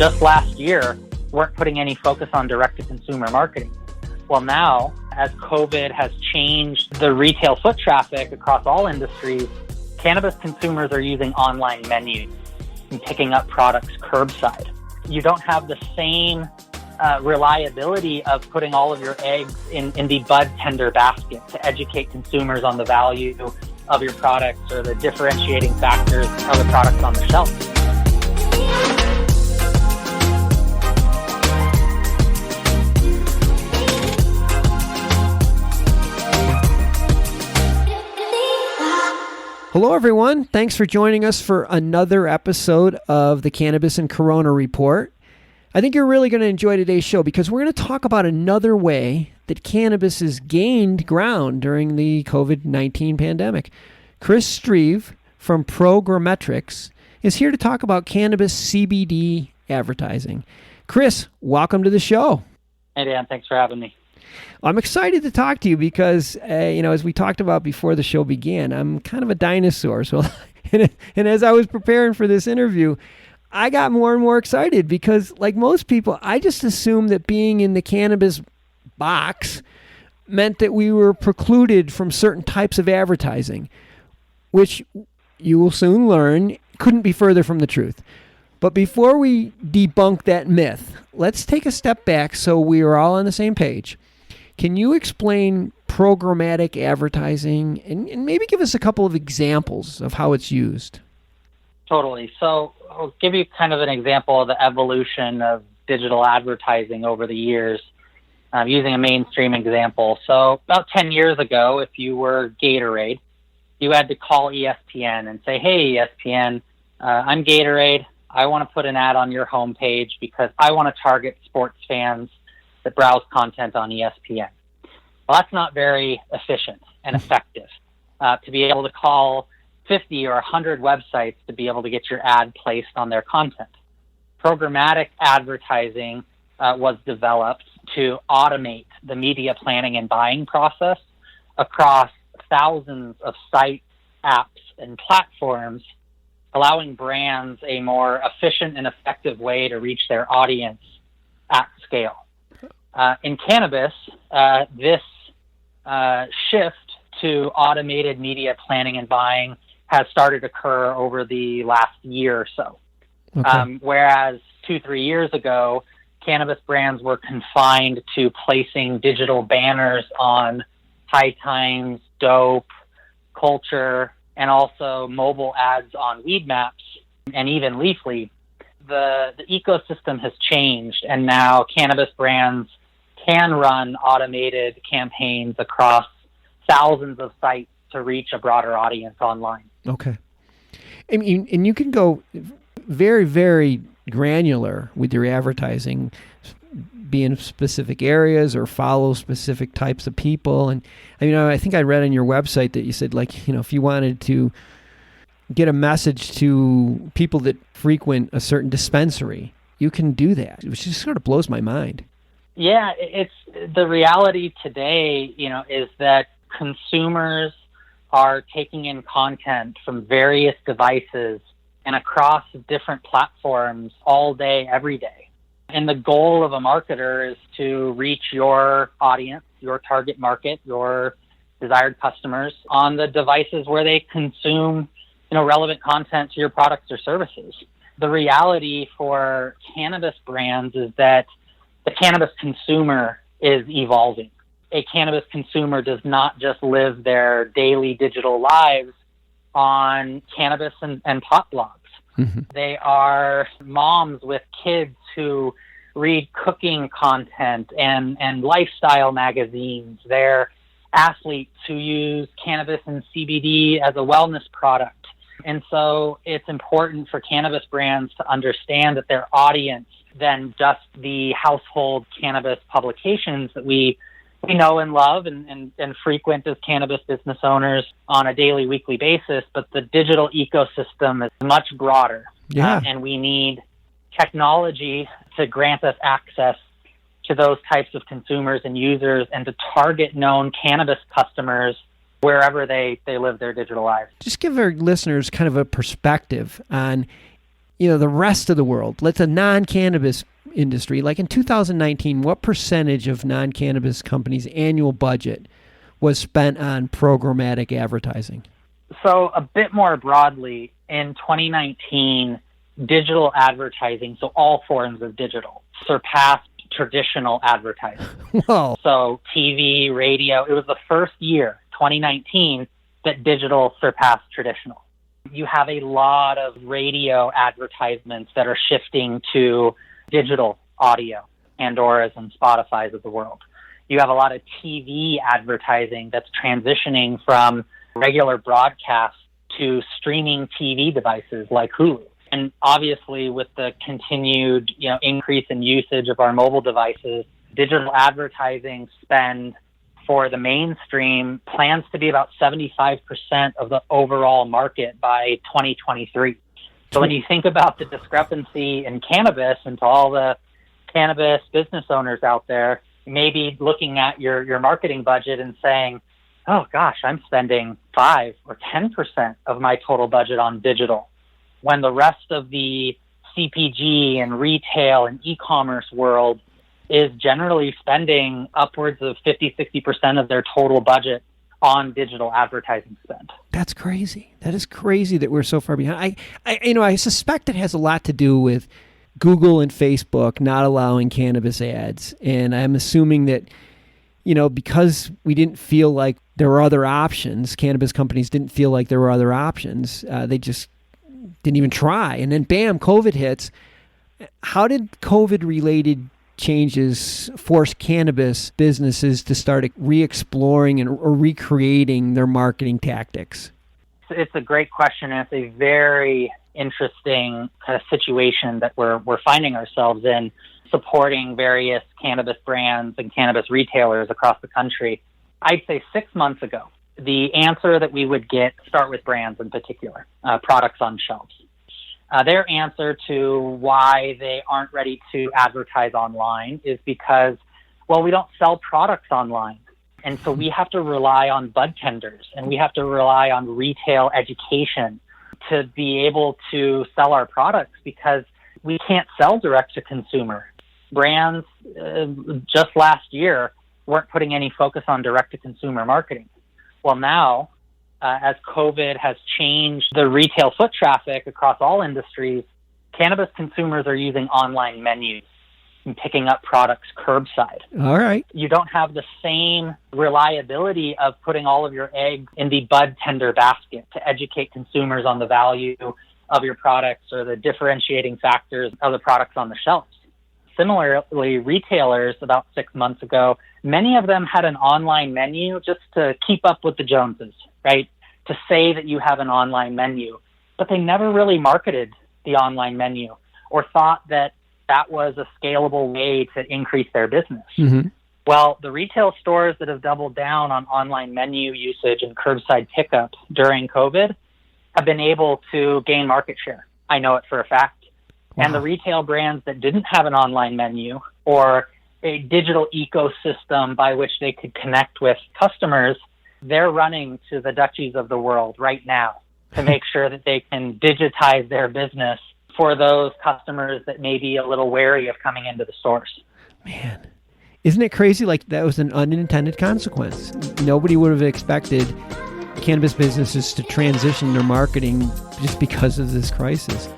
just last year, weren't putting any focus on direct-to-consumer marketing. Well, now, as COVID has changed the retail foot traffic across all industries, cannabis consumers are using online menus and picking up products curbside. You don't have the same reliability of putting all of your eggs in the bud tender basket to educate consumers on the value of your products or the differentiating factors of the products on the shelf. Hello, everyone. Thanks for joining us for another episode of the Cannabis and Corona Report. I think you're really going to enjoy today's show because we're going to talk about another way that cannabis has gained ground during the COVID-19 pandemic. Chris Shreeve from PrograMetrix is here to talk about cannabis CBD advertising. Chris, welcome to the show. Hey, Dan. Thanks for having me. I'm excited to talk to you because, as we talked about before the show began, I'm kind of a dinosaur. So, and as I was preparing for this interview, I got more and more excited because, like most people, I just assumed that being in the cannabis box meant that we were precluded from certain types of advertising, which you will soon learn couldn't be further from the truth. But before we debunk that myth, let's take a step back so we are all on the same page. Can you explain programmatic advertising and maybe give us a couple of examples of how it's used? Totally. So I'll give you kind of an example of the evolution of digital advertising over the years, using a mainstream example. So about 10 years ago, if you were Gatorade, you had to call ESPN and say, hey, ESPN, I'm Gatorade. I want to put an ad on your homepage because I want to target sports fans that browse content on ESPN. Well, that's not very efficient and effective to be able to call 50 or 100 websites to be able to get your ad placed on their content. Programmatic advertising was developed to automate the media planning and buying process across thousands of sites, apps, and platforms, allowing brands a more efficient and effective way to reach their audience at scale. In cannabis, this shift to automated media planning and buying has started to occur over the last year or so. Okay. Whereas 2-3 years ago, cannabis brands were confined to placing digital banners on High Times, Dope, Culture, and also mobile ads on Weed Maps and even Leafly. The ecosystem has changed, and now cannabis brands can run automated campaigns across thousands of sites to reach a broader audience online. Okay. And you can go very, very granular with your advertising, be in specific areas or follow specific types of people. And I think I read on your website that you said, if you wanted to get a message to people that frequent a certain dispensary, you can do that, which just sort of blows my mind. Yeah, it's the reality today, is that consumers are taking in content from various devices and across different platforms all day, every day. And the goal of a marketer is to reach your audience, your target market, your desired customers on the devices where they consume, relevant content to your products or services. The reality for cannabis brands is that the cannabis consumer is evolving. A cannabis consumer does not just live their daily digital lives on cannabis and pot blogs. Mm-hmm. They are moms with kids who read cooking content and lifestyle magazines. They're athletes who use cannabis and CBD as a wellness product. And so it's important for cannabis brands to understand that their audience than just the household cannabis publications that we know and love and frequent as cannabis business owners on a daily, weekly basis. But the digital ecosystem is much broader. Yeah. And we need technology to grant us access to those types of consumers and users and to target known cannabis customers wherever they live their digital lives. Just give our listeners kind of a perspective on the rest of the world, let's a non-cannabis industry, like in 2019, what percentage of non-cannabis companies' annual budget was spent on programmatic advertising? So a bit more broadly, in 2019, digital advertising, so all forms of digital, surpassed traditional advertising. Whoa. So TV, radio, it was the first year, 2019, that digital surpassed traditional. You have a lot of radio advertisements that are shifting to digital audio, Pandora's and Spotify's of the world. You have a lot of TV advertising that's transitioning from regular broadcast to streaming TV devices like Hulu. And obviously, with the continued increase in usage of our mobile devices, digital advertising spend for the mainstream plans to be about 75% of the overall market by 2023. So when you think about the discrepancy in cannabis, and to all the cannabis business owners out there, maybe looking at your marketing budget and saying, oh gosh, I'm spending 5 or 10% of my total budget on digital, when the rest of the CPG and retail and e-commerce world is generally spending upwards of 50-60% of their total budget on digital advertising spend. That's crazy. That is crazy that we're so far behind. I suspect it has a lot to do with Google and Facebook not allowing cannabis ads. And I'm assuming that, because we didn't feel like there were other options, cannabis companies didn't feel like there were other options. They just didn't even try. And then bam, COVID hits. How did COVID-related changes force cannabis businesses to start re-exploring or recreating their marketing tactics? It's a great question, and it's a very interesting kind of situation that we're finding ourselves in, supporting various cannabis brands and cannabis retailers across the country. I'd say 6 months ago, the answer that we would get, start with brands in particular, products on shelves. Their answer to why they aren't ready to advertise online is because, we don't sell products online. And so we have to rely on bud tenders, and we have to rely on retail education to be able to sell our products, because we can't sell direct to consumer. Brands just last year weren't putting any focus on direct to consumer marketing. Well, now, as COVID has changed the retail foot traffic across all industries, cannabis consumers are using online menus and picking up products curbside. All right. You don't have the same reliability of putting all of your eggs in the bud tender basket to educate consumers on the value of your products or the differentiating factors of the products on the shelves. Similarly, retailers about 6 months ago, many of them had an online menu just to keep up with the Joneses, right? To say that you have an online menu, but they never really marketed the online menu or thought that that was a scalable way to increase their business. Mm-hmm. Well, the retail stores that have doubled down on online menu usage and curbside pickup during COVID have been able to gain market share. I know it for a fact. Wow. And the retail brands that didn't have an online menu or a digital ecosystem by which they could connect with customers, they're running to the Dutchies of the world right now to make sure that they can digitize their business for those customers that may be a little wary of coming into the stores. Man, isn't it crazy? Like, that was an unintended consequence. Nobody would have expected cannabis businesses to transition their marketing just because of this crisis.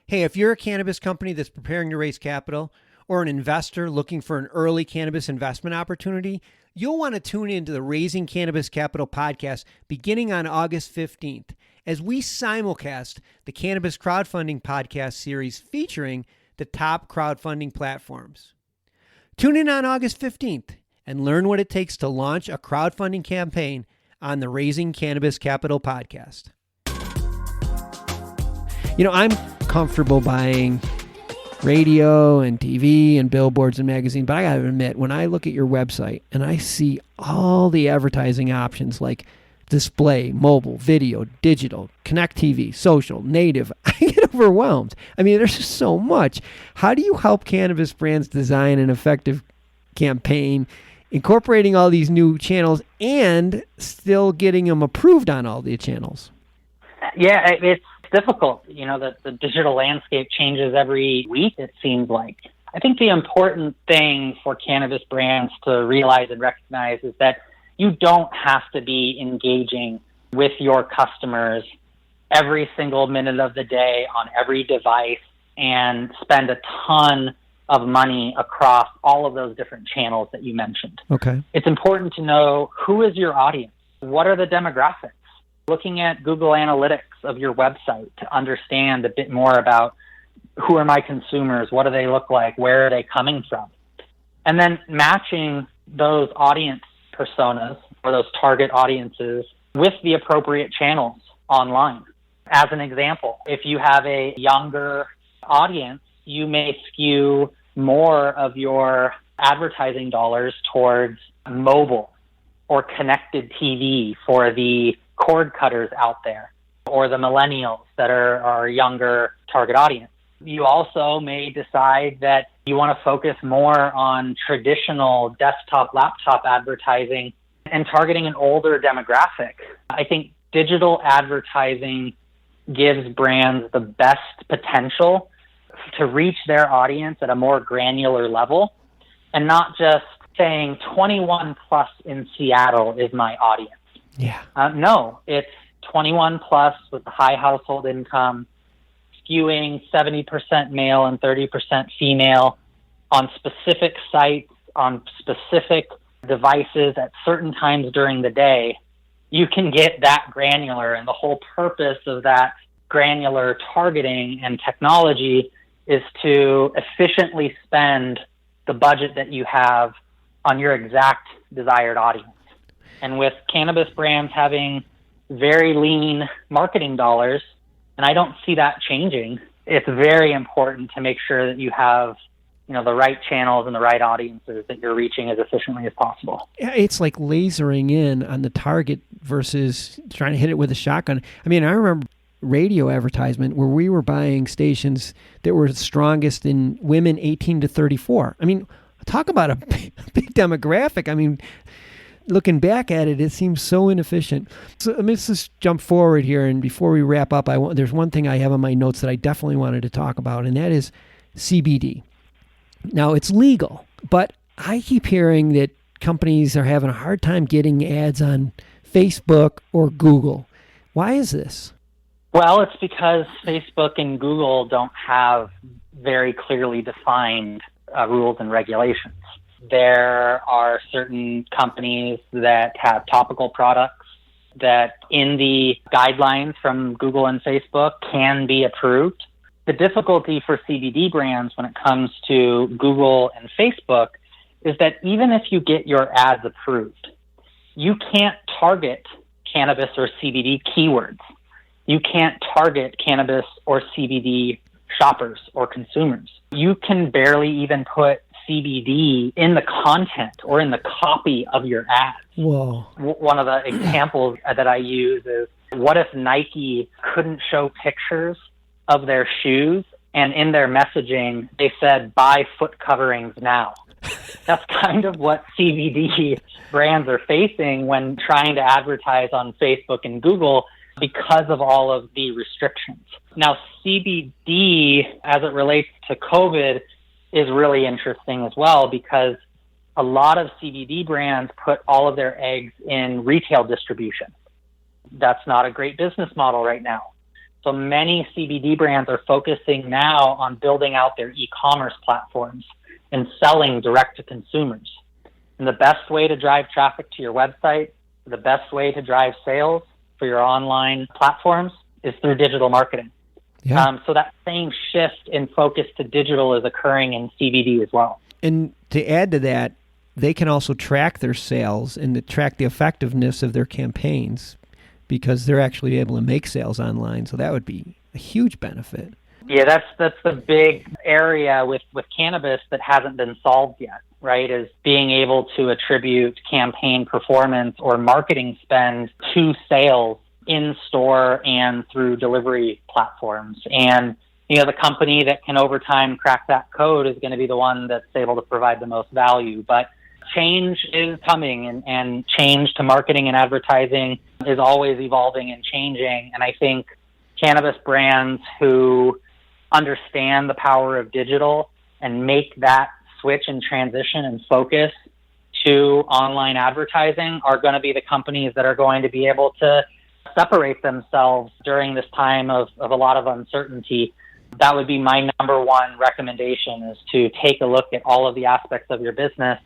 Hey, if you're a cannabis company that's preparing to raise capital, or an investor looking for an early cannabis investment opportunity, you'll want to tune into the Raising Cannabis Capital podcast beginning on August 15th, as we simulcast the Cannabis Crowdfunding podcast series featuring the top crowdfunding platforms. Tune in on August 15th and learn what it takes to launch a crowdfunding campaign on the Raising Cannabis Capital podcast. I'm comfortable buying radio and TV and billboards and magazines, but I gotta admit, when I look at your website and I see all the advertising options like display, mobile, video, digital, connect TV, social, native, I get overwhelmed. I mean, there's just so much. How do you help cannabis brands design an effective campaign, incorporating all these new channels and still getting them approved on all the channels? Yeah, it's difficult. The digital landscape changes every week, it seems like. I think the important thing for cannabis brands to realize and recognize is that you don't have to be engaging with your customers every single minute of the day on every device and spend a ton of money across all of those different channels that you mentioned. Okay. It's important to know who is your audience. What are the demographics? Looking at Google Analytics of your website to understand a bit more about who are my consumers, what do they look like, where are they coming from? And then matching those audience personas or those target audiences with the appropriate channels online. As an example, if you have a younger audience, you may skew more of your advertising dollars towards mobile or connected TV for the cord cutters out there or the millennials that are our younger target audience. You also may decide that you want to focus more on traditional desktop, laptop advertising and targeting an older demographic. I think digital advertising gives brands the best potential to reach their audience at a more granular level and not just saying 21 plus in Seattle is my audience. Yeah. No, it's 21 plus with a high household income, skewing 70% male and 30% female on specific sites, on specific devices at certain times during the day. You can get that granular, and the whole purpose of that granular targeting and technology is to efficiently spend the budget that you have on your exact desired audience. And with cannabis brands having very lean marketing dollars, and I don't see that changing, it's very important to make sure that you have the right channels and the right audiences that you're reaching as efficiently as possible. Yeah, it's like lasering in on the target versus trying to hit it with a shotgun. I mean, I remember radio advertisement where we were buying stations that were strongest in women 18 to 34. I mean, talk about a big demographic. I mean, looking back at it, it seems so inefficient. So let me just jump forward here, and before we wrap up, there's one thing I have on my notes that I definitely wanted to talk about, and that is CBD. Now, it's legal, but I keep hearing that companies are having a hard time getting ads on Facebook or Google. Why is this? Well, it's because Facebook and Google don't have very clearly defined rules and regulations. There are certain companies that have topical products that in the guidelines from Google and Facebook can be approved. The difficulty for CBD brands when it comes to Google and Facebook is that even if you get your ads approved, you can't target cannabis or CBD keywords. You can't target cannabis or CBD shoppers or consumers. You can barely even put CBD in the content or in the copy of your ads. Whoa. One of the examples that I use is, what if Nike couldn't show pictures of their shoes and in their messaging they said, buy foot coverings now? That's kind of what CBD brands are facing when trying to advertise on Facebook and Google because of all of the restrictions. Now, CBD, as it relates to COVID, is really interesting as well because a lot of CBD brands put all of their eggs in retail distribution. That's not a great business model right now. So many CBD brands are focusing now on building out their e-commerce platforms and selling direct to consumers. And the best way to drive traffic to your website, the best way to drive sales for your online platforms is through digital marketing. Yeah. So that same shift in focus to digital is occurring in CBD as well. And to add to that, they can also track their sales and track the effectiveness of their campaigns because they're actually able to make sales online. So that would be a huge benefit. Yeah, that's the big area with cannabis that hasn't been solved yet, right? Is being able to attribute campaign performance or marketing spend to sales in store and through delivery platforms. And, the company that can over time crack that code is going to be the one that's able to provide the most value. But change is coming, and change to marketing and advertising is always evolving and changing. And I think cannabis brands who understand the power of digital and make that switch and transition and focus to online advertising are going to be the companies that are going to be able to separate themselves during this time of a lot of uncertainty. That would be my number one recommendation, is to take a look at all of the aspects of your business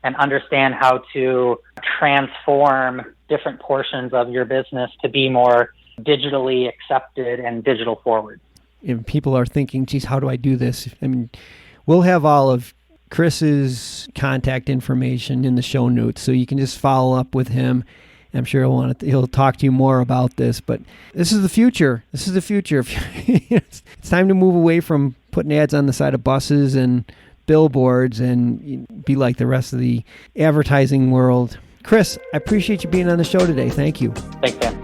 and understand how to transform different portions of your business to be more digitally accepted and digital forward. If people are thinking, geez, how do I do this? I mean, we'll have all of Chris's contact information in the show notes, so you can just follow up with him. I'm sure he'll talk to you more about this, but this is the future. This is the future. It's time to move away from putting ads on the side of buses and billboards and be like the rest of the advertising world. Chris, I appreciate you being on the show today. Thank you. Thanks, Dan.